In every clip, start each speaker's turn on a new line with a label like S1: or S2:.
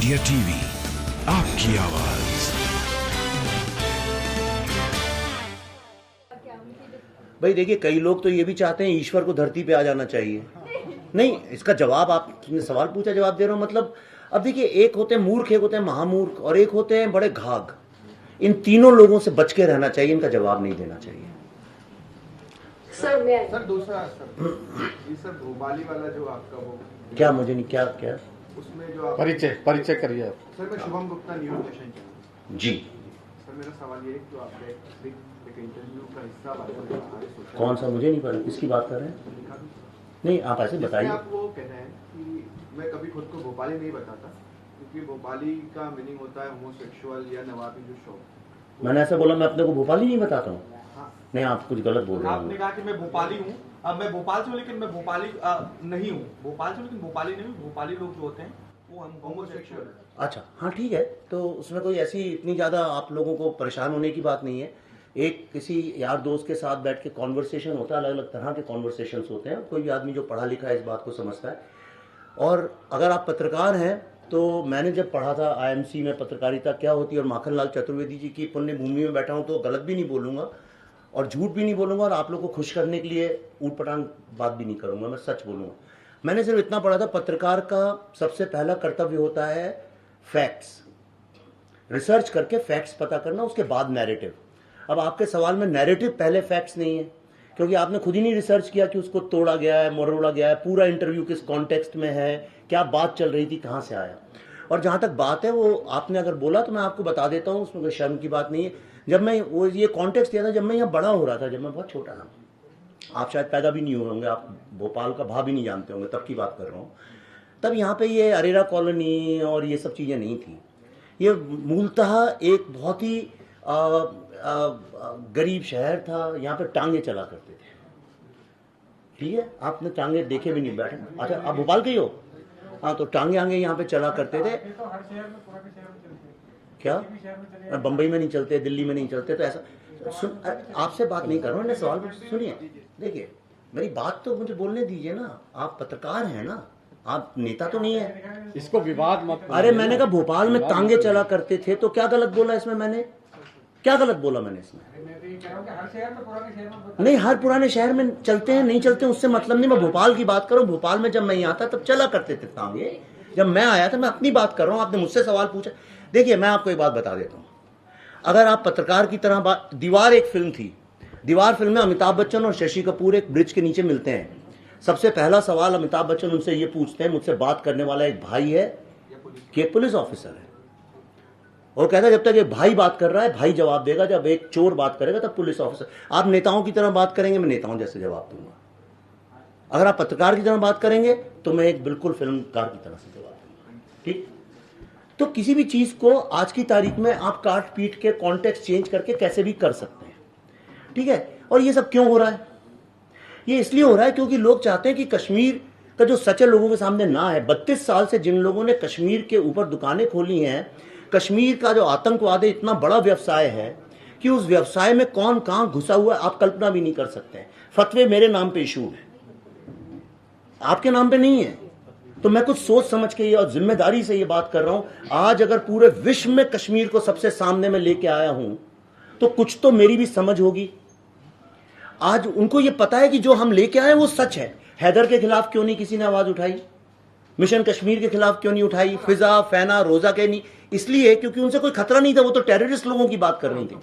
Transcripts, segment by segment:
S1: India TV, आपकी आवाज।
S2: भाई देखिए, कई लोग तो ये भी चाहते हैं ईश्वर को धरती पे आ जाना चाहिए। नहीं, इसका जवाब, आपने सवाल पूछा, जवाब दे रहा हूं। मतलब अब देखिए, एक होते हैं मूर्ख, एक होते हैं महामूर्ख, और एक होते हैं बड़े घाघ। इन तीनों लोगों से बच के रहना चाहिए, इनका जवाब नहीं देना चाहिए।
S3: सर दूसरा ये सर भोपाली वाला जो आपका वो
S2: क्या मुझे नहीं, क्या क्या
S3: उसमें जो आप
S4: परिचय करिए आप।
S3: सर मैं Shubham Gupta news nation channel.
S2: जी।
S3: सर मेरा सवाल ये है कि आपका एक इंटरव्यू का हिस्सा वाला
S2: कौन सा, मुझे नहीं पता किसकी बात कर रहे हैं। नहीं, आप ऐसे बताइए।
S3: आप वो कह रहे हैं कि मैं कभी खुद को भोपाली नहीं बताता क्योंकि भोपाली का मीनिंग होता है होमोसेक्सुअल या नवाबी जो शौक।
S2: मैंने ऐसा बोला? मैं अपने को भोपाली नहीं बताता हूँ।
S3: हाँ।
S2: नहीं, आप कुछ गलत बोल रहे हैं।
S5: आपने कहा कि मैं भोपाली हूँ। अब मैं भोपाल से हूँ लेकिन मैं भोपाली नहीं हूँ। भोपाल से लेकिन भोपाली नहीं हूँ। भोपाली लोग जो होते हैं वो हम होमोसेक्सुअल।
S2: अच्छा, हाँ ठीक है, तो उसमें कोई ऐसी इतनी ज़्यादा आप लोगों को परेशान होने की बात नहीं है। एक किसी यार दोस्त के साथ बैठ के कॉन्वर्सेशन होता है, अलग अलग तरह के कॉन्वर्सेशंस होते हैं। कोई भी आदमी जो पढ़ा लिखा है इस बात को समझता है। और अगर आप पत्रकार हैं तो मैंने जब पढ़ा था आईएमसी में पत्रकारिता क्या होती है, और माखनलाल चतुर्वेदी जी की पुण्य भूमि में बैठा हूँ, तो गलत भी नहीं बोलूँगा और झूठ भी नहीं बोलूँगा, और आप लोग को खुश करने के लिए ऊट पटांग बात भी नहीं करूँगा, मैं सच बोलूँगा। मैंने सिर्फ इतना पढ़ा था, पत्रकार का सबसे पहला कर्तव्य होता है फैक्ट्स, रिसर्च करके फैक्ट्स पता करना, उसके बाद नैरेटिव। अब आपके सवाल में नैरेटिव पहले फैक्ट्स नहीं है, क्योंकि आपने खुद ही नहीं रिसर्च किया कि उसको तोड़ा गया है, मरोड़ा गया है, पूरा इंटरव्यू किस कॉन्टेक्स्ट में है, क्या बात चल रही थी, कहाँ से आया। और जहाँ तक बात है, वो आपने अगर बोला तो मैं आपको बता देता हूँ, उसमें कोई शर्म की बात नहीं है। जब मैं वो ये कॉन्टेक्स्ट दिया था, जब मैं यहाँ बड़ा हो रहा था, जब मैं बहुत छोटा था, आप शायद पैदा भी नहीं हुए होंगे, आप भोपाल का भाव भी नहीं जानते होंगे, तब की बात कर रहा हूँ। तब यहाँ पे ये अरेरा कॉलोनी और ये सब चीज़ें नहीं थी। ये मूलतः एक बहुत ही गरीब शहर था। यहाँ पे टांगे चला करते थे, ठीक है, आपने टांगे देखे भी नहीं, बैठे। अच्छा, आप भोपाल के ही हो? हाँ, तो टांगे आंगे यहाँ पे चला करते थे। क्या बम्बई में नहीं चलते, दिल्ली में नहीं चलते? तो ऐसा आपसे बात नहीं कर रहा हूँ, मैं सवाल सुनिए। देखिए, मेरी बात तो मुझे बोलने दीजिए ना, आप पत्रकार हैं ना, आप नेता तो नहीं है।
S4: इसको विवाद मत।
S2: अरे मैंने कहा भोपाल में टांगे चला करते थे, तो क्या गलत बोला इसमें? मैंने क्या गलत बोला मैंने इसमें? नहीं, हर पुराने शहर में चलते हैं, नहीं चलते उससे मतलब नहीं। मैं भोपाल की बात करूं, भोपाल में जब मैं यहाँ था तब चला करते थे टांगे। जब मैं आया था, मैं अपनी बात कर रहा हूँ, आपने मुझसे सवाल पूछा। देखिए, मैं आपको एक बात बता देता हूँ, अगर आप पत्रकार की तरह बात, दीवार एक फिल्म थी, दीवार फिल्म में अमिताभ बच्चन और शशि कपूर एक ब्रिज के नीचे मिलते हैं। सबसे पहला सवाल अमिताभ बच्चन उनसे ये पूछते हैं, मुझसे बात करने वाला एक भाई है कि एक पुलिस ऑफिसर है? और कहता है जब तक एक भाई बात कर रहा है भाई जवाब देगा, जब एक चोर बात करेगा तब पुलिस ऑफिसर। आप नेताओं की तरह बात करेंगे, मैं नेताओं जैसे जवाब दूंगा। अगर आप पत्रकार की तरह बात करेंगे तो मैं एक बिल्कुल फिल्मकार की तरह से जवाब दूंगा, ठीक? तो किसी भी चीज को आज की तारीख में आप काट पीट के कॉन्टेक्स्ट चेंज करके कैसे भी कर सकते हैं, ठीक है? और ये सब क्यों हो रहा है? ये इसलिए हो रहा है क्योंकि लोग चाहते हैं कि कश्मीर का जो सच है लोगों के सामने ना है। 32 साल से जिन लोगों ने कश्मीर के ऊपर दुकानें खोली हैं, कश्मीर का जो आतंकवाद है इतना बड़ा व्यवसाय है कि उस व्यवसाय में कौन कहां घुसा हुआ है आप कल्पना भी नहीं कर सकते हैं। फतवे मेरे नाम पे इशू है, आपके नाम पे नहीं है। तो मैं कुछ सोच समझ के और जिम्मेदारी से ये बात कर रहा हूं। आज अगर पूरे विश्व में कश्मीर को सबसे सामने में लेके आया हूं तो कुछ तो मेरी भी समझ होगी। आज उनको ये पता है कि जो हम लेके आए वो सच है। हैदर के खिलाफ क्यों नहीं किसी ने आवाज उठाई? मिशन कश्मीर के खिलाफ क्यों नहीं उठाई? फिजा, फैना, रोजा के नहीं? इसलिए क्योंकि उनसे कोई खतरा नहीं था, वो तो टेररिस्ट लोगों की बात कर रही थी।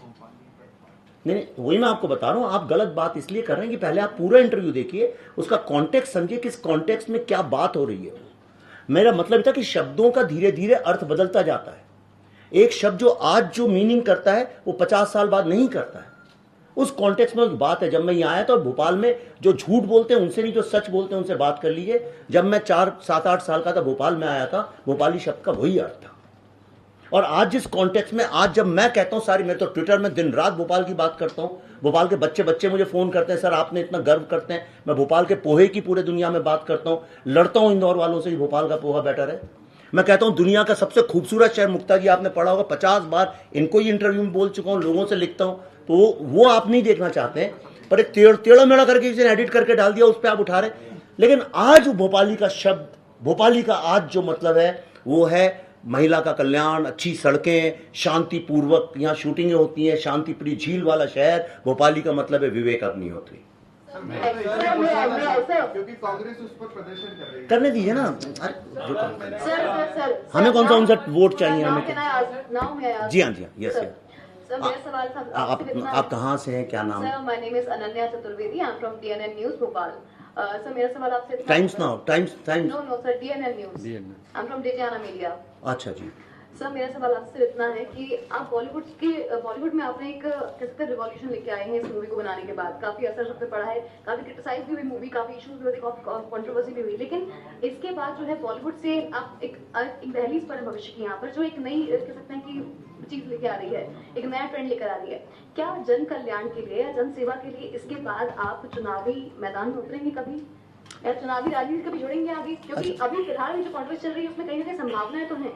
S2: नहीं, वही मैं आपको बता रहा हूं, आप गलत बात इसलिए कर रहे हैं कि पहले आप पूरा इंटरव्यू देखिए, उसका कॉन्टेक्स्ट समझिए, किस कॉन्टेक्स्ट में क्या बात हो रही है। मेरा मतलब था कि शब्दों का धीरे धीरे अर्थ बदलता जाता है। एक शब्द जो आज जो मीनिंग करता है वो 50 साल बाद नहीं करता है। उस कॉन्टेक्स्ट में बात है। जब मैं यहाँ आया था, भोपाल में जो झूठ बोलते हैं उनसे नहीं, जो सच बोलते हैं उनसे बात कर लीजिए। जब मैं 4, 7, 8 साल का था, भोपाल में आया था, भोपाली शब्द का वही अर्थ था। और आज जिस कॉन्टेक्स्ट में, आज जब मैं कहता हूं सारी, मैं तो ट्विटर में दिन रात भोपाल की बात करता हूं। भोपाल के बच्चे मुझे फोन करते हैं, सर आपने इतना गर्व करते हैं। मैं भोपाल के पोहे की पूरे दुनिया में बात करता हूं, लड़ता हूं इंदौर वालों से, भोपाल का पोहा बेटर है। मैं कहता हूं दुनिया का सबसे खूबसूरत शहर, मुक्ता जी आपने पढ़ा होगा, 50 बार इनको ही इंटरव्यू में बोल चुका हूं, लोगों से लिखता हूं, तो वो आप नहीं देखना चाहते हैं। पर एक टेढ़ा मेढ़ा करके किसी ने एडिट करके डाल दिया, उस पर आप उठा रहे। लेकिन आज भोपाली का शब्द, भोपाली का आज जो मतलब है वो है महिला का कल्याण, अच्छी सड़कें, शांतिपूर्वक यहाँ शूटिंगें होती हैं, शांतिप्रिय झील वाला शहर। भोपाली का मतलब है विवेक अग्निहोत्री।
S3: क्योंकि कांग्रेस उस पर प्रदर्शन कर रही है।
S2: करने दीजिए ना। अरे, जो काम करना है।
S6: सर
S2: हमें कौन सा उनसे वोट चाहिए हमें? जी हाँ, यस।
S6: सर मेरा सवाल था
S2: आप कहाँ से हैं, क्या नाम?
S6: Sir my name is Ananya Chaturvedi, I am from DNN news Bhopal. Sir मेरा सवाल आपसे
S2: Times now, Times.
S6: No sir, DNN news, I am from डेटियाना मीडिया।
S2: अच्छा जी।
S6: सर मेरा सवाल आपसे इतना है कि आप बॉलीवुड में आपने एक कह सकते हैं रिवॉल्यूशन लेके आए हैं इस मूवी को बनाने के बाद। काफी असर सब पे पड़ा है, काफी क्रिटिसाइज भी हुई मूवी, काफी इश्यूज भी हुए, काफी कंट्रोवर्सी भी हुई, लेकिन इसके बाद जो है बॉलीवुड से आप एक दहलीज पर है भविष्य की, यहाँ पर जो एक नई कह सकते हैं कि चीज लेके आ रही है, एक नया ट्रेंड लेकर आ रही है। क्या जन कल्याण के लिए या जन सेवा के लिए इसके बाद आप चुनावी मैदान में उतरेंगे कभी, या चुनावी राजनीति कभी जुड़ेंगे आगे? क्योंकि अभी फिलहाल जो कॉन्ट्रोवर्सी चल रही है उसमें कहीं ना कहीं संभावनाएं तो हैं।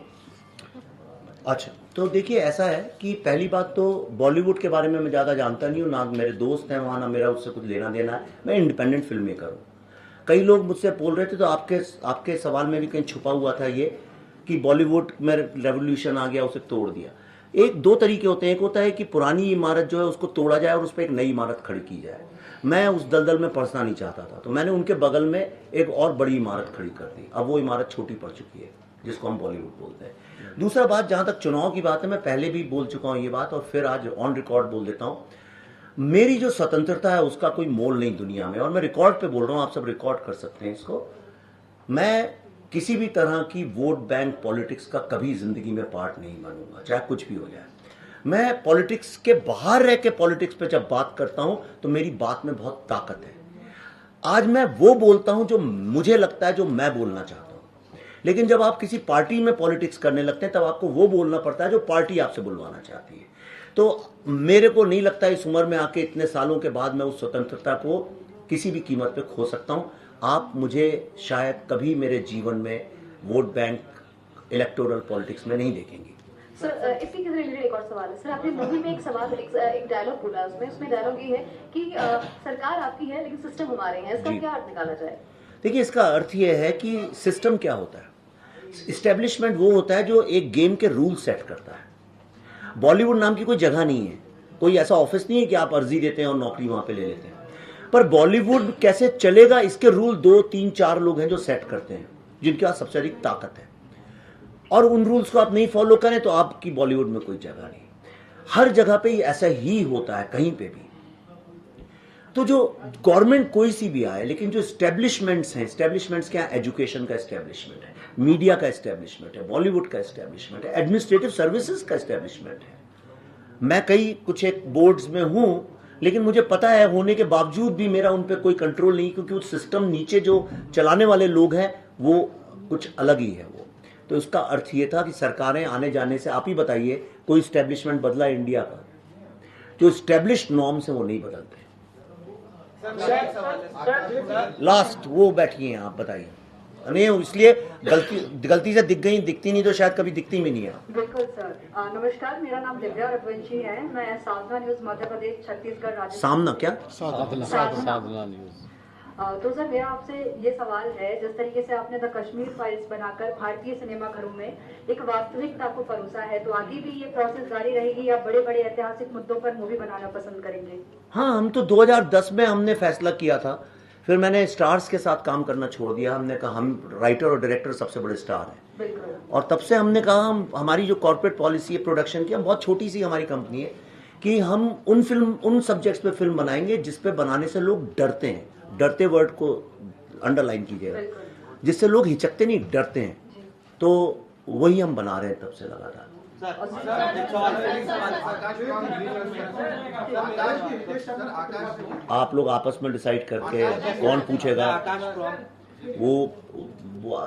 S2: अच्छा, तो देखिए ऐसा है कि पहली बात तो बॉलीवुड के बारे में मैं ज़्यादा जानता नहीं हूँ, ना मेरे दोस्त हैं वहाँ, ना मेरा उससे कुछ लेना देना है। मैं इंडिपेंडेंट फिल्म मेकर हूँ। कई लोग मुझसे बोल रहे थे, तो आपके सवाल में भी कहीं छुपा हुआ था ये कि बॉलीवुड में रेवोल्यूशन आ गया, उसे तोड़ दिया। एक दो तरीके होते हैं। एक होता है कि पुरानी इमारत जो है उसको तोड़ा जाए और उस पर एक नई इमारत खड़ी की जाए। मैं उस दलदल में फंसना नहीं चाहता था, तो मैंने उनके बगल में एक और बड़ी इमारत खड़ी कर दी। अब वो इमारत छोटी पड़ चुकी है, जिसको हम बॉलीवुड बोलते हैं। दूसरा बात, जहां तक चुनाव की बात है, मैं पहले भी बोल चुका हूं ये बात और फिर आज ऑन रिकॉर्ड बोल देता हूं। मेरी जो स्वतंत्रता है उसका कोई मोल नहीं दुनिया में, और मैं रिकॉर्ड पे बोल रहा हूं, आप सब रिकॉर्ड कर सकते हैं इसको। मैं किसी भी तरह की वोट बैंक पॉलिटिक्स का कभी जिंदगी में पार्ट नहीं बनूंगा, चाहे कुछ भी हो जाए। मैं पॉलिटिक्स के बाहर रह के पॉलिटिक्स पे जब बात करता हूं तो मेरी बात में बहुत ताकत है। आज मैं वो बोलता हूं जो मुझे लगता है, जो मैं बोलना चाहता हूं। लेकिन जब आप किसी पार्टी में पॉलिटिक्स करने लगते हैं तब आपको वो बोलना पड़ता है जो पार्टी आपसे बुलवाना चाहती है। तो मेरे को नहीं लगता इस उम्र में आके, इतने सालों के बाद, मैं उस स्वतंत्रता को किसी भी कीमत पे खो सकता हूं। आप मुझे शायद कभी मेरे जीवन में वोट बैंक इलेक्टोरल पॉलिटिक्स में नहीं देखेंगे।
S6: सर इसी के रिलेटेड एक और सवाल है। सर आपने मूवी में एक डायलॉग बोला, उसमें डायलॉग ये है कि सरकार आपकी है लेकिन सिस्टम हमारे हैं। इसका क्या अर्थ निकाला जाए? देखिए,
S2: इसका अर्थ यह है कि सिस्टम क्या होता है। इस्टेब्लिशमेंट वो होता है जो एक गेम के रूल सेट करता है। बॉलीवुड नाम की कोई जगह नहीं है, कोई ऐसा ऑफिस नहीं है कि आप अर्जी देते हैं और नौकरी वहां पे ले लेते हैं। पर बॉलीवुड कैसे चलेगा, इसके रूल 2, 3, 4 लोग हैं जो सेट करते हैं, जिनके पास सबसे अधिक ताकत है। और उन रूल्स को आप नहीं फॉलो करें तो आपकी बॉलीवुड में कोई जगह नहीं। हर जगह पे ऐसा ही होता है, कहीं पे भी। तो जो गवर्नमेंट कोई सी भी आए, लेकिन जो एस्टेब्लिशमेंट्स हैं, एस्टेब्लिशमेंट्स क्या, एजुकेशन का एस्टेब्लिशमेंट है, मीडिया का एस्टेब्लिशमेंट है, बॉलीवुड का एस्टेब्लिशमेंट है, एडमिनिस्ट्रेटिव सर्विसेज का एस्टेब्लिशमेंट है। मैं कुछ एक बोर्ड्स में हूं, लेकिन मुझे पता है होने के बावजूद भी मेरा उन पर कोई कंट्रोल नहीं, क्योंकि उस सिस्टम नीचे जो चलाने वाले लोग हैं वो कुछ अलग ही है वो। तो इसका अर्थ ये था कि सरकारें आने जाने से, आप ही बताइए, कोई एस्टेब्लिशमेंट बदला इंडिया का? जो एस्टेब्लिश्ड नॉर्म्स है वो नहीं बदलते। लास्ट वो बैठी हैं, आप बताइए। नहीं, इसलिए गलती से दिखती नहीं तो शायद कभी दिखती भी नहीं है।
S6: बिल्कुल सर। नमस्कार, मेरा नाम दिव्या रघुवंशी है। मैं साधना न्यूज मध्य प्रदेश, छत्तीसगढ़, राजस्थान।
S2: सामना क्या?
S4: साधना न्यूज।
S6: तो सर मेरा आपसे ये सवाल है, जिस तरीके से आपने द कश्मीर फाइल्स बनाकर भारतीय सिनेमा घरों में एक वास्तविकता को परोसा है, तो आगे भी ये प्रोसेस जारी रहेगी या बड़े बड़े ऐतिहासिक मुद्दों पर मूवी बनाना पसंद करेंगे?
S2: हाँ, हम तो 2010 में हमने फैसला किया था, फिर मैंने स्टार्स के साथ काम करना छोड़ दिया। हमने कहा हम राइटर और डायरेक्टर सबसे बड़े स्टार हैं, और तब से हमने कहा हमारी जो कॉर्पोरेट पॉलिसी है प्रोडक्शन की, हम बहुत छोटी सी हमारी कंपनी है, कि हम उन सब्जेक्ट्स पे फिल्म बनाएंगे जिस पे बनाने से लोग डरते हैं। डरते वर्ड को अंडरलाइन कीजिएगा, जिससे लोग हिचकते नहीं, डरते हैं। तो वही हम बना रहे हैं तब से लगातार। आप लोग आपस में डिसाइड करके कौन पूछेगा वो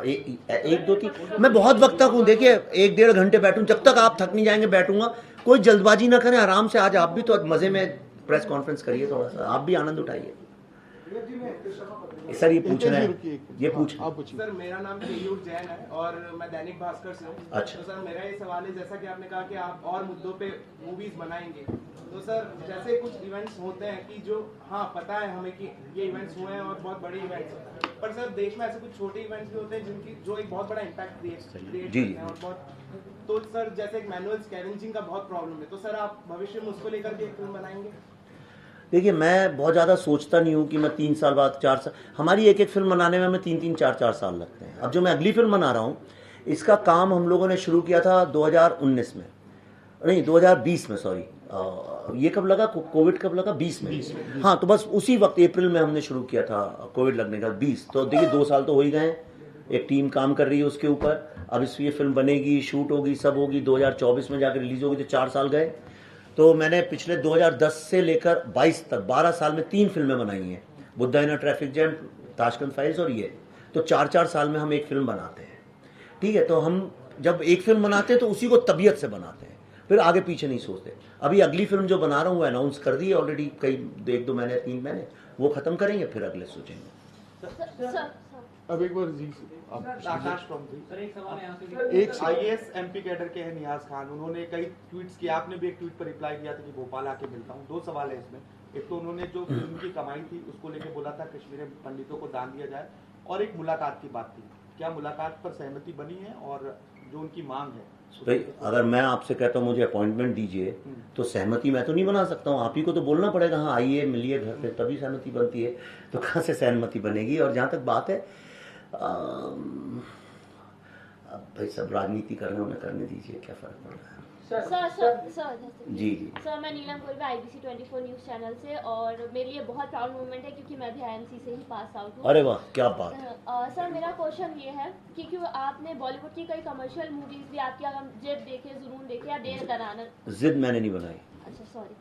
S2: एक दो तीन। मैं बहुत वक्त तक हूँ, देखिए 1-1.5 घंटे बैठूं, जब तक आप थक नहीं जाएंगे बैठूंगा। कोई जल्दबाजी ना करें, आराम से। आज आप भी तो मजे में प्रेस कॉन्फ्रेंस करिए, थोड़ा सा आप भी आनंद उठाइए। सर ये पूछ रहे हैं, ये पूछ
S7: आप पूछिए।
S8: सर मेरा नाम केयूर जैन है और मैं दैनिक भास्कर से हूँ।
S2: अच्छा।
S8: तो सर मेरा ये सवाल है, जैसा कि आपने कहा कि आप और मुद्दों पे मूवीज बनाएंगे, तो सर जैसे कुछ इवेंट्स होते हैं कि जो हाँ पता है हमें कि ये इवेंट्स हुए हैं और बहुत बड़े इवेंट्स हैं, पर सर देश में ऐसे कुछ छोटे इवेंट्स भी होते हैं जिनकी जो एक बहुत बड़ा इम्पैक्ट क्रिएट करते हैं और बहुत, तो सर जैसे एक मैनुअल स्कैवेंजिंग का बहुत प्रॉब्लम है, तो सर आप भविष्य में उसको लेकर भी एक फिल्म बनाएंगे?
S2: देखिए, मैं बहुत ज़्यादा सोचता नहीं हूँ कि मैं 3 साल बाद 4 साल, हमारी एक एक फिल्म बनाने में हमें 3-3 4-4 साल लगते हैं। अब जो मैं अगली फिल्म बना रहा हूँ, इसका काम हम लोगों ने शुरू किया था 2019 में, नहीं 2020 में, सॉरी। ये कब लगा, कोविड कब लगा? 20 में। हाँ, तो बस उसी वक्त अप्रैल में हमने शुरू किया था, कोविड लगने का 20। तो देखिए 2 साल तो हो ही गए हैं, एक टीम काम कर रही है उसके ऊपर। अब इस ये फिल्म बनेगी, शूट होगी, सब होगी, 2024 में जाकर रिलीज होगी, तो 4 साल गए। तो मैंने पिछले 2010 से लेकर 22 तक 12 साल में 3 फिल्में बनाई हैं, Buddha in a traffic jam, Tashkent files और ये। तो 4-4 साल में हम एक फिल्म बनाते हैं, ठीक है। तो हम जब एक फिल्म बनाते हैं तो उसी को तबीयत से बनाते हैं, फिर आगे पीछे नहीं सोचते। अभी अगली फिल्म जो बना रहा हूँ वो अनाउंस कर दी है ऑलरेडी, कई 1-2 महीने 3 महीने, वो खत्म करेंगे, फिर अगले सोचेंगे।
S7: अब एक बार जी आप
S5: आकाश फ्रॉम
S7: एक
S5: आईएएस एमपी कैडर के हैं नियाज खान, उन्होंने कई ट्वीट्स किए, आपने भी एक ट्वीट पर रिप्लाई किया था कि भोपाल आके मिलता हूँ। 2 सवाल है इसमें, एक तो उन्होंने जो फिल्म की कमाई थी उसको लेके बोला था कश्मीरी पंडितों को दान दिया जाए, और एक मुलाकात की बात थी, क्या मुलाकात पर सहमति बनी है? और जो उनकी मांग है
S2: भाई, अगर मैं आपसे कहता हूँ मुझे अपॉइंटमेंट दीजिए, तो सहमति मैं तो नहीं बना सकता हूँ, आप ही को तो बोलना पड़ेगा, हाँ आइए मिलिए घर पे, तभी सहमति बनती है। तो कहाँ से सहमति बनेगी? और जहाँ तक बात है, अब भाई सब राजनीति कर रहे हैं, उन्हें करने दीजिए, क्या फर्क पड़ रहा है।
S9: सर
S2: जी जी
S9: सर, मैं नीलम गोलबे IBC 24 न्यूज़ चैनल से, और मेरे लिए बहुत प्राउड मोमेंट है क्योंकि मैं भी IMC से ही पास आउट हूँ।
S2: अरे वाह, क्या बात है।
S9: सर मेरा क्वेश्चन ये है कि क्यों आपने बॉलीवुड की कई कमर्शियल मूवीज भी आपकी, अगर हम जिद देखे, जुनून देखे या देर दराना,
S2: जिद मैंने नहीं बनाई।
S9: अच्छा सॉरी,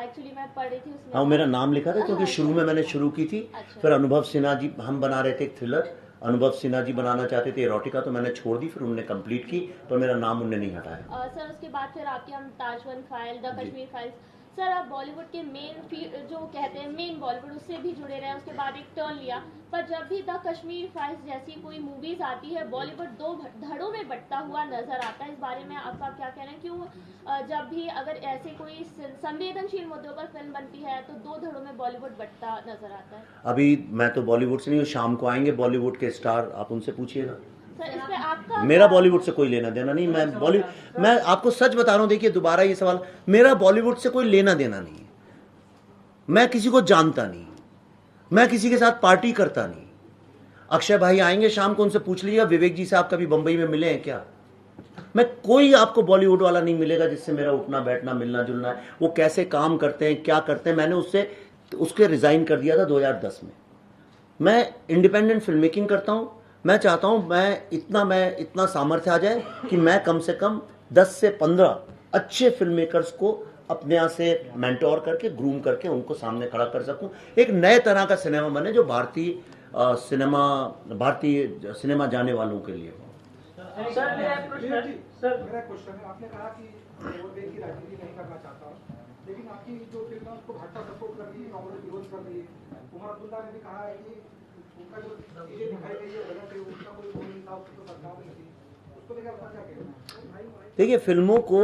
S9: एक्चुअली मैं पढ़ रही थी उसमें,
S2: हाँ मेरा नाम लिखा था क्योंकि शुरू में मैंने शुरू की थी, फिर अनुभव सिन्हा जी, हम बना रहे थे एक थ्रिलर, अनुभव सिन्हा जी बनाना चाहते थे एरोटिका, तो मैंने छोड़ दी, फिर उन्होंने कंप्लीट की, पर मेरा नाम उन्होंने नहीं हटाया।
S9: सर उसके बाद फिर आपकी हम Tashkent file, the Kashmir files, sir आप बॉलीवुड के मेन जो कहते हैं मेन बॉलीवुड, उससे भी जुड़े रहे, उसके बाद एक टर्न लिया, पर जब भी द कश्मीर फाइल्स जैसी कोई मूवीज आती है, बॉलीवुड 2 धड़ों में बंटता हुआ नजर आता है। इस बारे में आपका क्या कहना है? क्यों जब भी अगर ऐसे कोई संवेदनशील मुद्दों पर फिल्म बनती है तो 2 धड़ों में बॉलीवुड बंटता नजर आता है?
S2: अभी मैं तो बॉलीवुड से नहीं हूँ, शाम को आएंगे बॉलीवुड के स्टार, आप उनसे पूछिएगा।
S9: सर इस पे आपका,
S2: मेरा बॉलीवुड से कोई लेना देना नहीं, मैं आपको सच बता रहा हूं। देखिए दोबारा ये सवाल, मेरा बॉलीवुड से कोई लेना देना नहीं है, मैं किसी को जानता नहीं, मैं किसी के साथ पार्टी करता नहीं। अक्षय भाई आएंगे शाम को, उनसे पूछ लीजिएगा विवेक जी से आप कभी बंबई में मिले हैं क्या? मैं कोई आपको बॉलीवुड वाला नहीं मिलेगा जिससे मेरा उठना बैठना मिलना जुलना है, वो कैसे काम करते हैं क्या करते हैं, मैंने उसके रिजाइन कर दिया था 2010 में। मैं इंडिपेंडेंट फिल्म मेकिंग करता हूं, मैं चाहता हूं मैं इतना सामर्थ्य आ जाए कि मैं कम से कम 10 से 15 अच्छे फिल्म मेकर्स को अपने यहाँ से मेंटोर करके, ग्रूम करके उनको सामने खड़ा कर सकूं। एक नए तरह का सिनेमा बने जो भारतीय सिनेमा जाने वालों के लिए हो।
S10: मेरा क्वेश्चन है, आपने कहा कि वो देश की राजनीति नहीं करना चाहता, लेकिन आपकी जो फिल्म है उसको भाजपा सपोर्ट कर रही है, कांग्रेस विरोध कर रही है। उमर अब्दुल्ला ने भी कहा है कि उनका जो चीजें दिखाई गई है गलत है, उसका कोई वो नहीं था, उसको सरकार नहीं थी, उसको लेकर आपका क्या कहना है?
S2: देखिए फिल्मों को,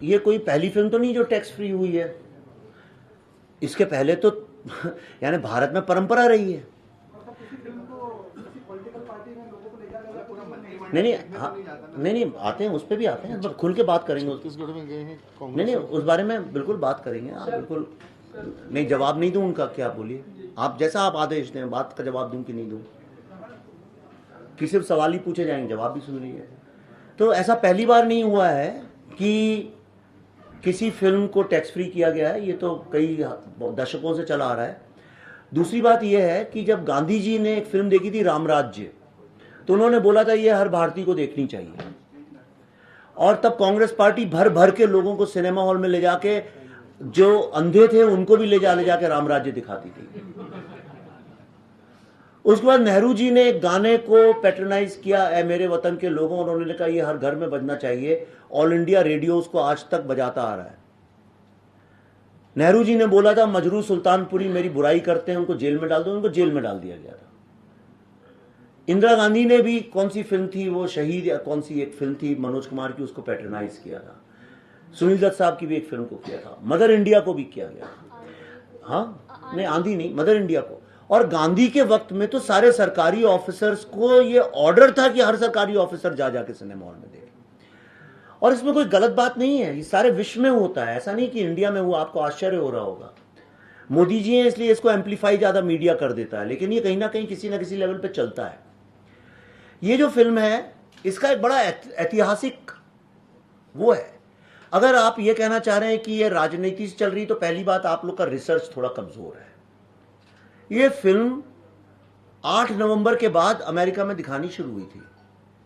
S2: ये कोई पहली फिल्म तो नहीं जो टैक्स फ्री हुई है, इसके पहले तो यानी भारत में परंपरा रही है। नहीं आते हैं, उस पर भी आते हैं, बस खुल के बात करेंगे।
S7: छत्तीसगढ़ में गए हैं
S2: नहीं उस बारे में बिल्कुल बात करेंगे। आप बिल्कुल नहीं, जवाब नहीं दूं उनका, क्या बोलिए आप, जैसा आप आदेश दें, बात का जवाब दूं कि नहीं दूं, कि सिर्फ सवाल ही पूछे जाएंगे, जवाब भी सुन लीजिए। तो ऐसा पहली बार नहीं हुआ है कि किसी फिल्म को टैक्स फ्री किया गया है, ये तो कई दशकों से चला आ रहा है। दूसरी बात यह है कि जब गांधी जी ने एक फिल्म देखी थी रामराज्य, तो उन्होंने बोला था ये हर भारतीय को देखनी चाहिए, और तब कांग्रेस पार्टी भर भर के लोगों को सिनेमा हॉल में ले जाके, जो अंधे थे उनको भी ले जाके रामराज्य दिखाती थी। उसके बाद नेहरू जी ने एक गाने को पैट्रोनाइज किया, ए मेरे वतन के लोगों, उन्होंने कहा ये हर घर में बजना चाहिए। ऑल इंडिया रेडियो उसको आज तक बजाता आ रहा है। नेहरू जी ने बोला था मजरू सुल्तानपुरी मेरी बुराई करते हैं उनको जेल में डाल दो, उनको जेल में डाल दिया गया था। इंदिरा गांधी ने भी कौन सी फिल्म थी वो शहीद या कौन सी एक फिल्म थी मनोज कुमार की, उसको पैट्रनाइज किया था। सुनील दत्त साहब की भी एक फिल्म को किया था। मदर इंडिया को भी किया गया। हाँ नहीं, आंधी नहीं, मदर इंडिया को। और गांधी के वक्त में तो सारे सरकारी ऑफिसर्स को ये ऑर्डर था कि हर सरकारी ऑफिसर जा जाके सिनेमा हॉल में देखे। और इसमें कोई गलत बात नहीं है, ये सारे विश्व में होता है, ऐसा नहीं कि इंडिया में हुआ। आपको आश्चर्य हो रहा होगा, मोदी जी हैं इसलिए इसको एम्पलीफाई ज्यादा मीडिया कर देता है, लेकिन ये कहीं ना कहीं किसी ना किसी लेवल पे चलता है। ये जो फिल्म है इसका एक बड़ा ऐतिहासिक वो है। अगर आप ये कहना चाह रहे हैं कि ये राजनीति से चल रही, तो पहली बात आप लोग का रिसर्च थोड़ा कमजोर है। ये फिल्म 8 नवंबर के बाद अमेरिका में दिखानी शुरू हुई थी,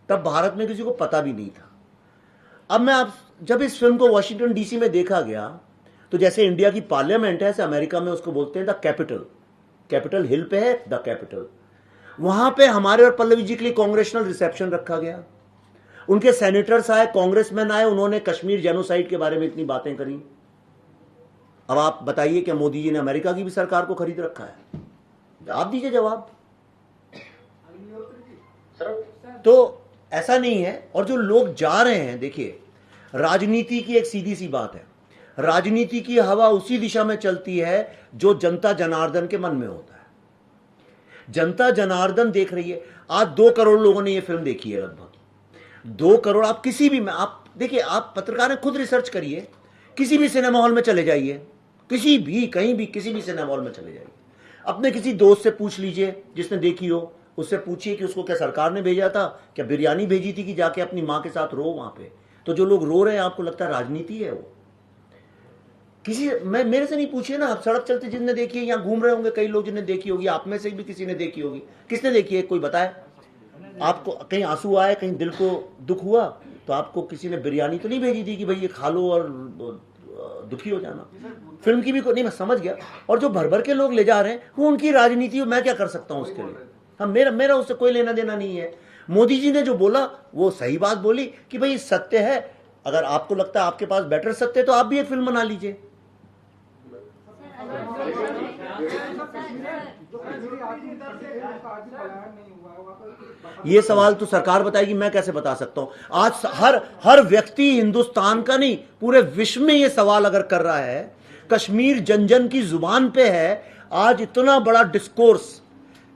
S2: तब भारत में किसी को पता भी नहीं था। अब जब इस फिल्म को वॉशिंगटन डीसी में देखा गया, तो जैसे इंडिया की पार्लियामेंट है, ऐसे अमेरिका में उसको बोलते हैं द कैपिटल। कैपिटल हिल पे है द कैपिटल। वहां पे हमारे और पल्लवी जी के लिए कांग्रेशनल रिसेप्शन रखा गया। उनके सेनेटर्स आए, कांग्रेसमैन आए, उन्होंने कश्मीर जेनोसाइड के बारे में इतनी बातें करी। अब आप बताइए कि मोदी जी ने अमेरिका की भी सरकार को खरीद रखा है? आप दीजिए जवाब। तो ऐसा नहीं है। और जो लोग जा रहे हैं, देखिए राजनीति की एक सीधी सी बात है, राजनीति की हवा उसी दिशा में चलती है जो जनता जनार्दन के मन में होता है। जनता जनार्दन देख रही है। आज 2 करोड़ लोगों ने यह फिल्म देखी है, लगभग 2 करोड़। आप किसी भी में आप देखिए, आप पत्रकार हैं, खुद रिसर्च करिए, किसी भी सिनेमा हॉल में चले जाइए, किसी भी कहीं भी किसी भी सिनेमा हॉल में चले जाइए, अपने किसी दोस्त से पूछ लीजिए जिसने देखी हो, उससे पूछिए कि उसको क्या सरकार ने भेजा था, क्या बिरयानी भेजी थी, कि जाके अपनी माँ के साथ रो वहां पे। तो जो लोग रो रहे हैं, आपको लगता है राजनीति है वो? किसी मेरे से नहीं पूछिए ना, आप सड़क चलते जिनने देखी है, यहाँ घूम रहे होंगे कई लोग जिन्हें देखी होगी, आप में से भी किसी ने देखी होगी। किसने देखी है, कोई बताए? आपको कहीं आंसू आए, कहीं दिल को दुख हुआ, तो आपको किसी ने बिरयानी तो नहीं भेजी थी कि भाई ये खा लो और दुखी हो जाना। फिल्म की भी नहीं, मैं समझ गया। और जो भर भर के लोग ले जा रहे हैं, वो उनकी राजनीति, मैं क्या कर सकता हूं उसके लिए? हाँ, मेरा उससे कोई लेना देना नहीं है। मोदी जी ने जो बोला वो सही बात बोली कि भाई सत्य है। अगर आपको लगता है आपके पास बेटर सत्य है, तो आप भी एक फिल्म बना लीजिए। ये सवाल तो सरकार बताएगी, मैं कैसे बता सकता हूं? आज हर व्यक्ति हिंदुस्तान का नहीं, पूरे विश्व में ये सवाल अगर कर रहा है, कश्मीर जन जन की जुबान पे है आज इतना बड़ा डिस्कोर्स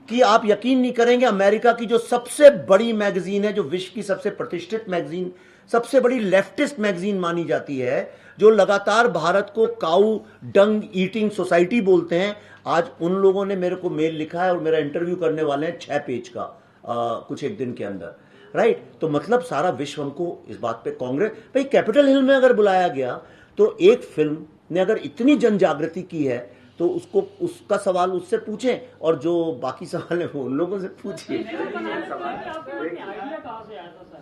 S2: कि आप यकीन नहीं करेंगे। अमेरिका की जो सबसे बड़ी मैगजीन है, जो विश्व की सबसे प्रतिष्ठित मैगजीन, सबसे बड़ी लेफ्टिस्ट मैगजीन मानी जाती है, जो लगातार भारत को काऊ डंग ईटिंग सोसाइटी बोलते हैं, आज उन लोगों ने मेरे को मेल लिखा है और मेरा इंटरव्यू करने वाले हैं 6 पेज का कुछ एक दिन के अंदर। राइट? तो मतलब सारा विश्व हमको इस बात पे कांग्रेस भाई कैपिटल हिल में अगर बुलाया गया, तो एक फिल्म ने अगर इतनी जन जागृति की है, तो उसका सवाल उससे पूछें, और जो बाकी सवाल है वो उन लोगों से पूछिए।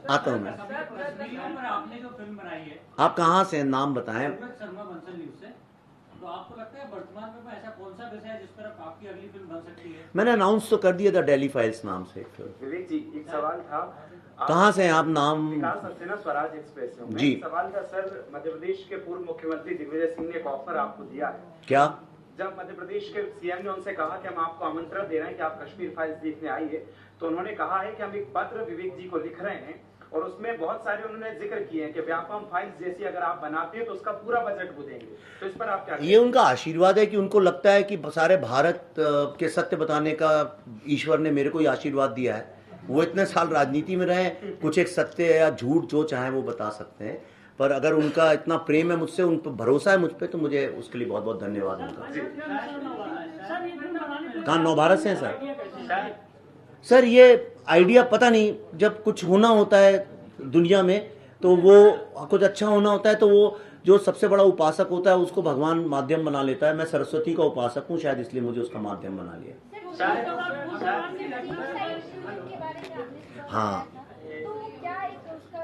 S2: आता हूं मैं।
S11: आपने जो फिल्म बनाई है,
S2: आप कहाँ से, नाम बताएं।
S11: तो आपको लगता है वर्तमान में ऐसा कौन सा विषय है जिस तरफ आपकी अगली फिल्म बन सकती है?
S2: मैंने अनाउंस तो कर दिया था, दिल्ली फाइल्स नाम से एक फिल्म।
S12: विवेक जी, एक सवाल था।
S2: कहाँ से हैं आप? नाम
S12: स्वराज एक्सप्रेस से
S2: जी।
S12: सवाल था सर, मध्य प्रदेश के पूर्व मुख्यमंत्री दिग्विजय सिंह ने एक ऑफर आपको दिया है।
S2: क्या?
S12: जब मध्य प्रदेश के सीएम ने उनसे कहा कि हम आपको आमंत्रण दे रहे हैं कि आप कश्मीर फाइल्स देखने आइए, तो उन्होंने कहा है कि हम एक पत्र विवेक जी को लिख रहे हैं, और उसमें बहुत सारे उन्होंने जिक्र किए हैं कि व्यापम फाइल्स जैसी अगर आप बनाते हैं तो उसका पूरा बजट वो देंगे। तो इस पर आप क्या?
S2: ये उनका आशीर्वाद है कि उनको लगता है कि सारे भारत के सत्य बताने का ईश्वर ने मेरे को ही आशीर्वाद दिया है। वो इतने साल राजनीति में रहे, कुछ एक सत्य या झूठ जो चाहे वो बता सकते हैं, पर अगर उनका इतना प्रेम है मुझसे, उन पर भरोसा है मुझ पर, तो मुझे उसके लिए बहुत बहुत धन्यवाद उनका। कहाँ नव भारत से हैं सर? सर ये आइडिया पता नहीं, जब कुछ होना होता है दुनिया में तो वो कुछ अच्छा होना होता है, तो वो जो सबसे बड़ा उपासक होता है उसको भगवान माध्यम बना लेता है। मैं सरस्वती का उपासक हूँ, शायद इसलिए मुझे उसका माध्यम बना लिया। हाँ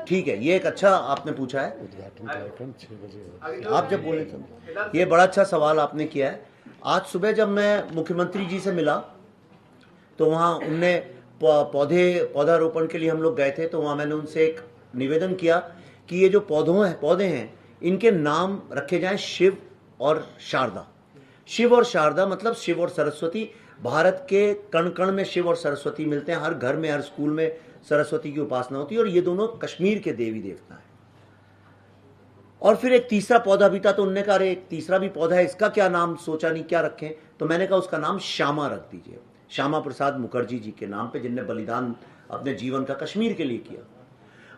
S2: ठीक है, ये एक अच्छा आपने पूछा है।
S4: उद्घाटन कार्यक्रम 6 बजे।
S2: आप जब बोले थे, ये बड़ा अच्छा सवाल आपने किया है। आज सुबह जब मैं मुख्यमंत्री जी से मिला, तो वहाँ उनने पौधारोपण के लिए हम लोग गए थे, तो वहाँ मैंने उनसे एक निवेदन किया कि ये जो पौधे हैं इनके नाम रखे जाएं शिव और शारदा। शिव और शारदा मतलब शिव और सरस्वती। भारत के कण कण में शिव और सरस्वती मिलते हैं, हर घर में हर स्कूल में सरस्वती की उपासना होती है, और ये दोनों कश्मीर के देवी देवता हैं। और फिर एक तीसरा पौधा भी था, तो उन्होंने कहा अरे एक तीसरा भी पौधा है, इसका क्या नाम सोचा नहीं, क्या रखें, तो मैंने कहा उसका नाम श्यामा रख दीजिए, श्यामा प्रसाद मुखर्जी जी के नाम पे, जिनने बलिदान अपने जीवन का कश्मीर के लिए किया।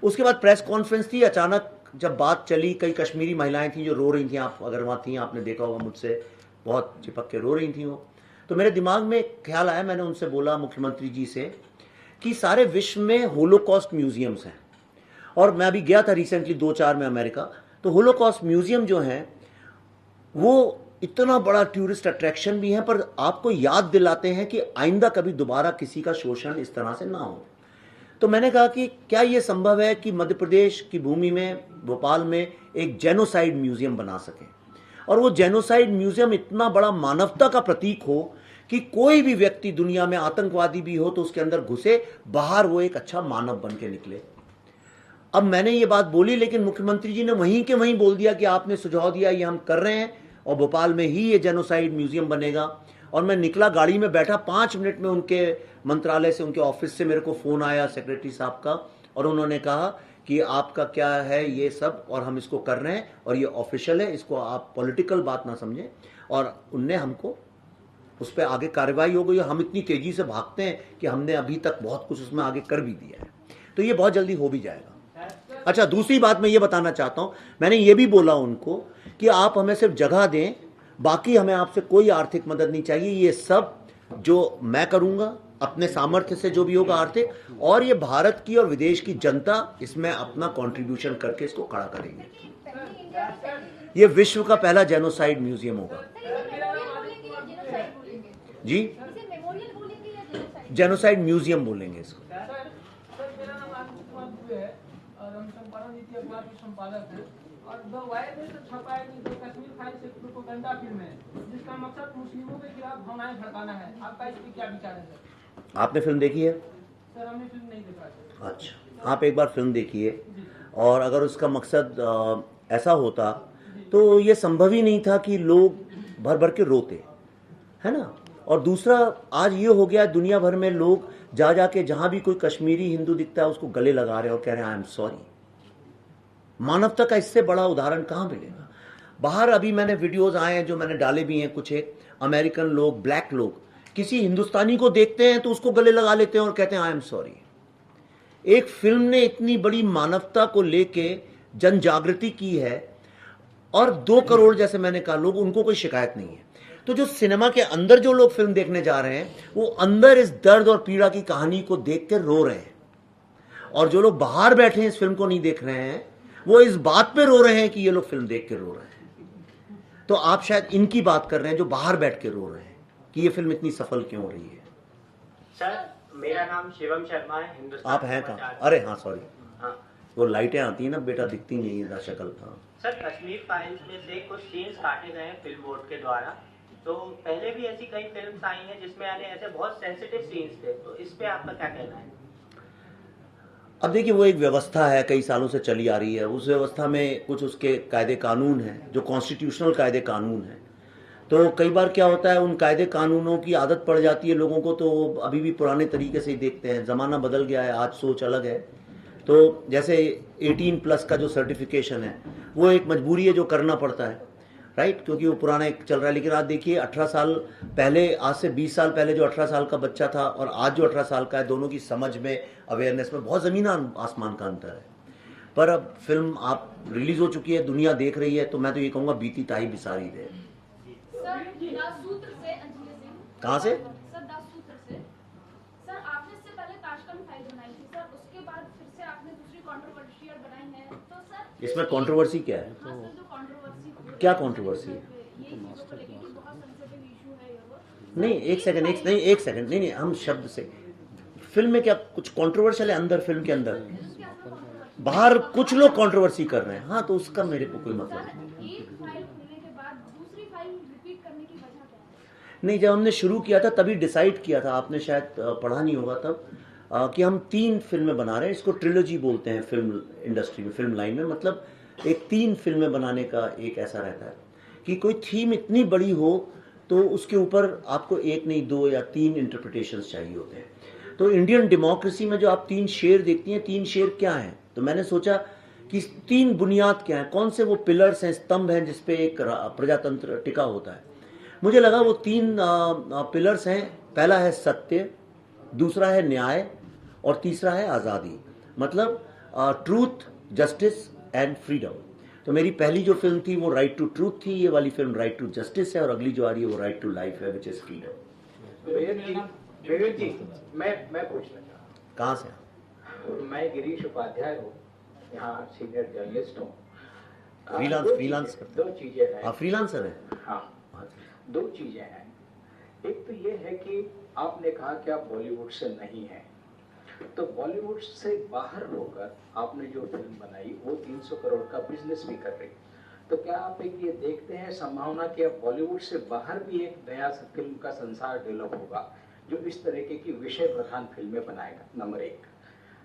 S2: उसके बाद प्रेस कॉन्फ्रेंस थी, अचानक जब बात चली, कई कश्मीरी महिलाएं थीं जो रो रही थीं, आप अगर वहाँ थीं आपने देखा होगा, मुझसे बहुत चिपक के रो रही थीं वो। तो मेरे दिमाग में एक ख्याल आया, मैंने उनसे बोला मुख्यमंत्री जी से कि सारे विश्व में होलोकॉस्ट म्यूजियम्स हैं, और मैं अभी गया था रिसेंटली 2-4 में अमेरिका, तो होलोकॉस्ट म्यूजियम जो हैं वो इतना बड़ा टूरिस्ट अट्रैक्शन भी है, पर आपको याद दिलाते हैं कि आइंदा कभी दोबारा किसी का शोषण इस तरह से ना हो। तो मैंने कहा कि क्या ये संभव है कि मध्य प्रदेश की भूमि में, भोपाल में एक जेनोसाइड म्यूजियम बना सकें, और वो जेनोसाइड म्यूजियम इतना बड़ा मानवता का प्रतीक हो कि कोई भी व्यक्ति दुनिया में आतंकवादी भी हो तो उसके अंदर घुसे, बाहर वो एक अच्छा मानव बन के निकले। अब मैंने ये बात बोली, लेकिन मुख्यमंत्री जी ने वहीं के वहीं बोल दिया कि आपने सुझाव दिया, ये हम कर रहे हैं, और भोपाल में ही ये जेनोसाइड म्यूजियम बनेगा। और मैं निकला, गाड़ी में बैठा, 5 मिनट में उनके मंत्रालय से, उनके ऑफिस से मेरे को फोन आया सेक्रेटरी साहब का, और उन्होंने कहा कि आपका क्या है ये सब, और हम इसको कर रहे हैं, और ये ऑफिशियल है, इसको आप पॉलिटिकल बात ना समझें। और उनने हमको उस पर आगे कार्रवाई हो गई। हम इतनी तेजी से भागते हैं कि हमने अभी तक बहुत कुछ उसमें आगे कर भी दिया है, तो ये बहुत जल्दी हो भी जाएगा। अच्छा, दूसरी बात मैं ये बताना चाहता हूं, मैंने ये भी बोला उनको कि आप हमें सिर्फ जगह दें, बाकी हमें आपसे कोई आर्थिक मदद नहीं चाहिए, ये सब जो मैं करूंगा अपने सामर्थ्य से जो भी होगा आर्थिक, और ये भारत की और विदेश की जनता इसमें अपना कंट्रीब्यूशन करके इसको खड़ा करेंगे। ये विश्व का पहला जेनोसाइड म्यूजियम होगा जी, जेनोसाइड म्यूजियम बोलेंगे इसको।
S10: और द वायर में तो छपा है कि कश्मीर फाइल्स एक प्रोपेगेंडा फिल्म है जिसका मकसद मुस्लिमों के खिलाफ भावनाएं भड़काना है, आपका इस पे क्या विचार है सर?
S2: आपने फिल्म देखी है?
S10: सर हमने फिल्म नहीं देखा सर।
S2: अच्छा, आप एक बार फिल्म देखिए, और अगर उसका मकसद ऐसा होता तो ये संभव ही नहीं था कि लोग भर भर के रोते, है ना। और दूसरा, आज ये हो गया दुनिया भर में लोग जा जाके जहां भी कोई कश्मीरी हिंदू दिखता है उसको गले लगा रहे हैं और कह रहे हैं आई एम सॉरी। मानवता का इससे बड़ा उदाहरण कहां मिलेगा? बाहर अभी मैंने वीडियोस आए हैं जो मैंने डाले भी हैं, कुछ एक अमेरिकन लोग, ब्लैक लोग किसी हिंदुस्तानी को देखते हैं तो उसको गले लगा लेते हैं और कहते हैं आई एम सॉरी। एक फिल्म ने इतनी बड़ी मानवता को लेके जन जागृति की है, और 2 करोड़ जैसे मैंने कहा लोग, उनको कोई शिकायत नहीं है। तो जो सिनेमा के अंदर जो लोग फिल्म देखने जा रहे हैं वो अंदर इस दर्द और पीड़ा की कहानी को देख के रो रहे हैं, और जो लोग बाहर बैठे हैं इस फिल्म को नहीं देख रहे हैं वो इस बात पे रो रहे हैं कि ये लोग फिल्म देख के रो रहे हैं। तो आप शायद इनकी बात कर रहे हैं जो बाहर बैठ के रो रहे हैं कि ये फिल्म इतनी सफल क्यों हो रही है।
S13: सर मेरा नाम शिवम शर्मा है, हिंदुस्तान।
S2: आप हैं कहाँ? अरे हाँ सॉरी, हाँ वो लाइटें आती हैं ना बेटा, दिखती नहीं है शक्ल। हाँ
S13: सर, कश्मीर फाइल्स में से कुछ सीन्स काटे गए हैं फिल्म बोर्ड के द्वारा, तो पहले भी ऐसी कई फिल्म्स आई हैं जिसमें यानी ऐसे बहुत सेंसिटिव सीन्स थे, तो इस पे आपका क्या कहना है?
S2: अब देखिए, वो एक व्यवस्था है, कई सालों से चली आ रही है, उस व्यवस्था में कुछ उसके कायदे कानून हैं जो कॉन्स्टिट्यूशनल कायदे कानून हैं। तो कई बार क्या होता है, उन कायदे कानूनों की आदत पड़ जाती है लोगों को, तो अभी भी पुराने तरीके से ही देखते हैं। ज़माना बदल गया है, आज सोच अलग है। तो जैसे 18+ का जो सर्टिफिकेशन है वो एक मजबूरी है जो करना पड़ता है, राइट, क्योंकि वो पुराना एक चल रहा है। लेकिन आज देखिए 18 साल पहले, आज से 20 साल पहले जो 18 साल का बच्चा था और आज जो 18 साल का है, दोनों की समझ में, अवेयरनेस में बहुत ज़मीन आसमान का अंतर है। पर अब फिल्म आप रिलीज हो चुकी है, दुनिया देख रही है, तो मैं तो ये कहूँगा बीती ताई बिसारी दे। कहाँ से? इसमें कंट्रोवर्सी क्या है? क्या कंट्रोवर्सी है? नहीं एक सेकंड, नहीं हम शब्द से, फिल्म में क्या कुछ कंट्रोवर्शियल है अंदर? फिल्म के अंदर, बाहर कुछ लोग कंट्रोवर्सी कर रहे हैं, हाँ, तो उसका मेरे को कोई मतलब नहीं। जब हमने शुरू किया था तभी डिसाइड किया था, आपने शायद पढ़ा नहीं होगा तब, कि हम 3 फिल्में बना रहे हैं। इसको ट्रिलॉजी बोलते हैं फिल्म इंडस्ट्री में, फिल्म लाइन में, मतलब एक 3 फिल्में बनाने का एक ऐसा रहता है। कि कोई थीम इतनी बड़ी हो तो उसके ऊपर आपको एक नहीं 2 या 3 इंटरप्रिटेशंस चाहिए होते हैं। तो इंडियन डेमोक्रेसी में जो आप 3 शेर देखती हैं, 3 शेर क्या हैं? तो मैंने सोचा कि 3 बुनियाद क्या हैं, कौन से वो पिलर्स हैं, स्तंभ हैं जिस पे एक प्रजातंत्र टिका होता है। मुझे लगा वो 3 पिलर्स हैं। पहला है सत्य, दूसरा है न्याय और तीसरा है आज़ादी, मतलब ट्रूथ, जस्टिस एंड फ्रीडम। तो मेरी पहली जो फिल्म थी वो राइट टू ट्रूथ थी, ये वाली फिल्म राइट टू जस्टिस है, और अगली जो आ रही है वो राइट टू लाइफ है, विच इज फ्रीडम।
S14: विवेक जी, मैं पूछना चाहता हूँ।
S2: कहाँ से?
S14: मैं गिरीश उपाध्याय हूँ, यहाँ सीनियर जर्नलिस्ट हूँ।
S2: फ्रीलांस करते
S14: दो चीजें हैं।
S2: आप फ्रीलांसर हैं?
S14: हाँ, 2 चीजें हैं। एक तो ये है कि आपने कहा कि आप बॉलीवुड से नहीं हैं, तो बॉलीवुड से बाहर होकर आपने जो फिल्म बनाई वो 300 करोड़ का बिजनेस भी कर रही, तो क्या आप एक ये देखते हैं संभावना कि अब बॉलीवुड से बाहर भी एक नया फिल्म का संसार डेवलप होगा जो इस तरीके की विषय प्रधान फिल्में बनाएगा? नंबर 1।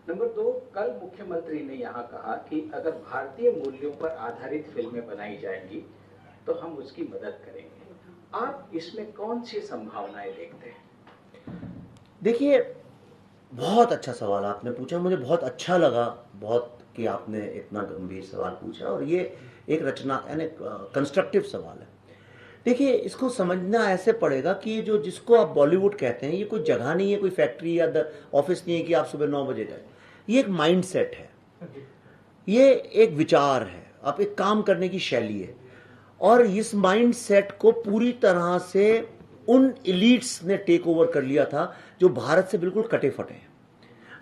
S14: नंबर 2, कल मुख्यमंत्री ने यहाँ कहा कि अगर भारतीय मूल्यों पर आधारित फिल्में बनाई जाएंगी तो हम उसकी मदद करेंगे। आप इसमें कौन सी संभावनाएं देखते हैं?
S2: देखिए, बहुत अच्छा सवाल आपने पूछा, मुझे बहुत अच्छा लगा बहुत कि आपने इतना गंभीर सवाल पूछा, और ये एक रचना यानी कंस्ट्रक्टिव सवाल है। देखिए, इसको समझना ऐसे पड़ेगा कि जो जिसको आप बॉलीवुड कहते हैं ये कोई जगह नहीं है, कोई फैक्ट्री या ऑफिस नहीं है कि आप सुबह 9 बजे जाए। ये एक माइंड सेट है, ये एक विचार है, आप एक काम करने की शैली है, और इस माइंड सेट को पूरी तरह से उन एलिट्स ने टेक ओवर कर लिया था जो भारत से बिल्कुल कटे फटे हैं।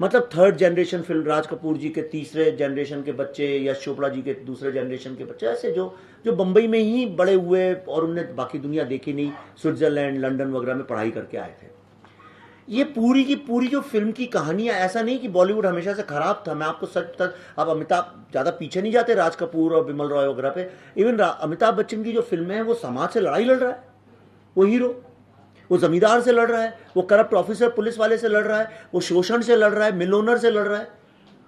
S2: मतलब 3rd generation film, Raj Kapoor जी के 3रे जनरेशन के बच्चे, यश चोपड़ा जी के 2रे जनरेशन के बच्चे, ऐसे जो बंबई में ही बड़े हुए और उनने बाकी दुनिया देखी नहीं, स्विट्जरलैंड, लंदन वगैरह में पढ़ाई करके आए थे। ये पूरी की पूरी जो फिल्म की कहानियां, ऐसा नहीं कि बॉलीवुड हमेशा से खराब था। मैं आपको सच तक, आप अमिताभ ज़्यादा पीछे नहीं जाते राज कपूर और बिमल रॉय वगैरह पे। इवन अमिताभ बच्चन की जो फिल्में हैं वो समाज से लड़ाई लड़ रहा है, वो हीरो, वो जमींदार से लड़ रहा है, वो करप्ट ऑफिसर पुलिस वाले से लड़ रहा है, वो शोषण से लड़ रहा है, मिल ओनर से लड़ रहा है,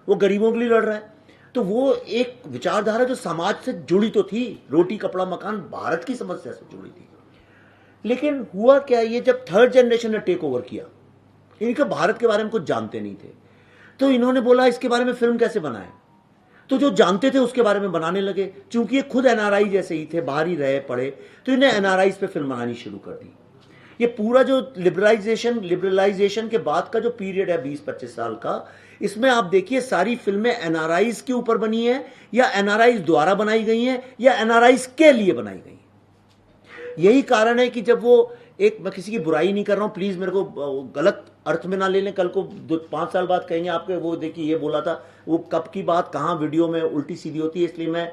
S2: वो गरीबों के लिए लड़ रहा है। तो वो एक विचारधारा जो समाज से जुड़ी तो थी, रोटी कपड़ा मकान भारत की समस्या से जुड़ी थी। लेकिन हुआ क्या, ये जब 3rd जनरेशन ने टेक ओवर किया, इनके भारत के बारे में कुछ जानते नहीं थे, तो इन्होंने बोला इसके बारे में फिल्म कैसे बनाएं। तो जो जानते थे उसके बारे में बनाने लगे। चूंकि ये खुद NRI जैसे ही थे, बाहर ही रहे पढ़े, तो इन्हें NRIs पे फिल्म बनानी शुरू कर दी। ये पूरा जो लिबरलाइजेशन के बाद का जो पीरियड है 20-25 साल का, इसमें आप देखिए सारी फिल्में NRIs के ऊपर बनी है, या NRIs द्वारा बनाई गई हैं, या NRIs के लिए बनाई गई। यही कारण है कि जब वो एक, मैं किसी की बुराई नहीं कर रहा हूं, प्लीज मेरे को गलत अर्थ में ना ले लें। कल को 5 साल बाद कहेंगे आपके वो देखिए ये बोला था, वो कब की बात कहाँ वीडियो में उल्टी सीधी होती है, इसलिए मैं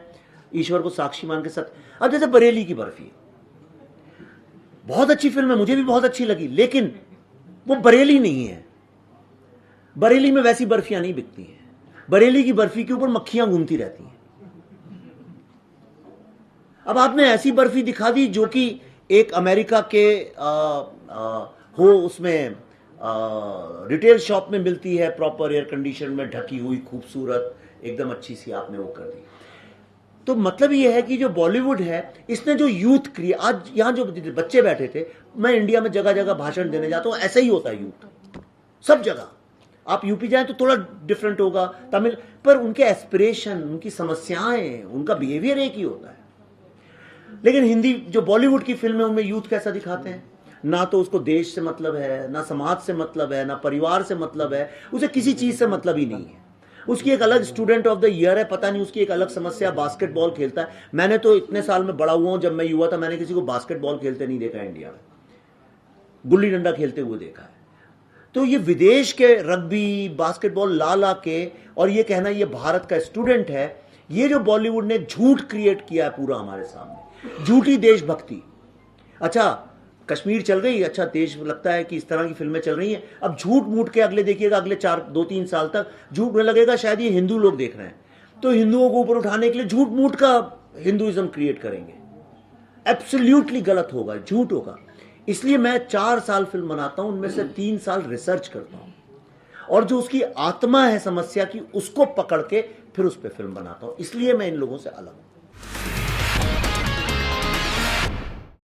S2: ईश्वर को साक्षी मान के साथ। अब जैसे बरेली की बर्फी, बहुत अच्छी फिल्म है, मुझे भी बहुत अच्छी लगी, लेकिन वो बरेली नहीं है। बरेली में वैसी बर्फियां नहीं बिकती हैं। बरेली की बर्फी के ऊपर मक्खियां घूमती रहती हैं। अब आपने ऐसी बर्फी दिखा दी जो कि एक अमेरिका के हो, उसमें रिटेल शॉप में मिलती है, प्रॉपर एयर कंडीशन में ढकी हुई, खूबसूरत, एकदम अच्छी सी, आपने वो कर दी। तो मतलब ये है कि जो बॉलीवुड है, इसने जो यूथ क्रिएट, आज यहाँ जो बच्चे बैठे थे, मैं इंडिया में जगह जगह भाषण देने जाता हूँ, ऐसा ही होता है यूथ सब जगह। आप यूपी जाएं तो थोड़ा डिफरेंट होगा, तमिल, पर उनके एस्पिरेशन, उनकी समस्याएं, उनका बिहेवियर एक ही होता है। लेकिन हिंदी जो बॉलीवुड की फिल्में, उनमें यूथ कैसा दिखाते हैं? ना तो उसको देश से मतलब है, ना समाज से मतलब है, ना परिवार से मतलब है, उसे किसी चीज से मतलब ही नहीं है। उसकी एक अलग स्टूडेंट ऑफ द ईयर है, पता नहीं उसकी एक अलग समस्या, बास्केटबॉल खेलता है। मैंने तो इतने साल में बड़ा हुआ हूं, जब मैं युवा था मैंने किसी को बास्केटबॉल खेलते नहीं देखा इंडिया में, गुल्ली डंडा खेलते हुए देखा है। तो ये विदेश के रग्बी, बास्केटबॉल ला ला के, और ये कहना ये भारत का स्टूडेंट है, ये जो बॉलीवुड ने झूठ क्रिएट किया है पूरा हमारे सामने, झूठी देशभक्ति। अच्छा कश्मीर चल गई, अच्छा देश लगता है कि इस तरह की फिल्में चल रही हैं। अब झूठ मूठ के अगले देखिएगा, अगले 2-3 साल तक झूठ में लगेगा शायद ये हिंदू लोग देख रहे हैं, तो हिंदुओं को ऊपर उठाने के लिए झूठ मूठ का हिंदुइज्म क्रिएट करेंगे। एब्सोल्युटली गलत होगा, झूठ होगा। इसलिए मैं 4 साल फिल्म बनाता हूं, उनमें से 3 साल रिसर्च करता हूं, और जो उसकी आत्मा है समस्या की, उसको पकड़ के फिर उस पर फिल्म बनाता हूं। इसलिए मैं इन लोगों से अलग हूं।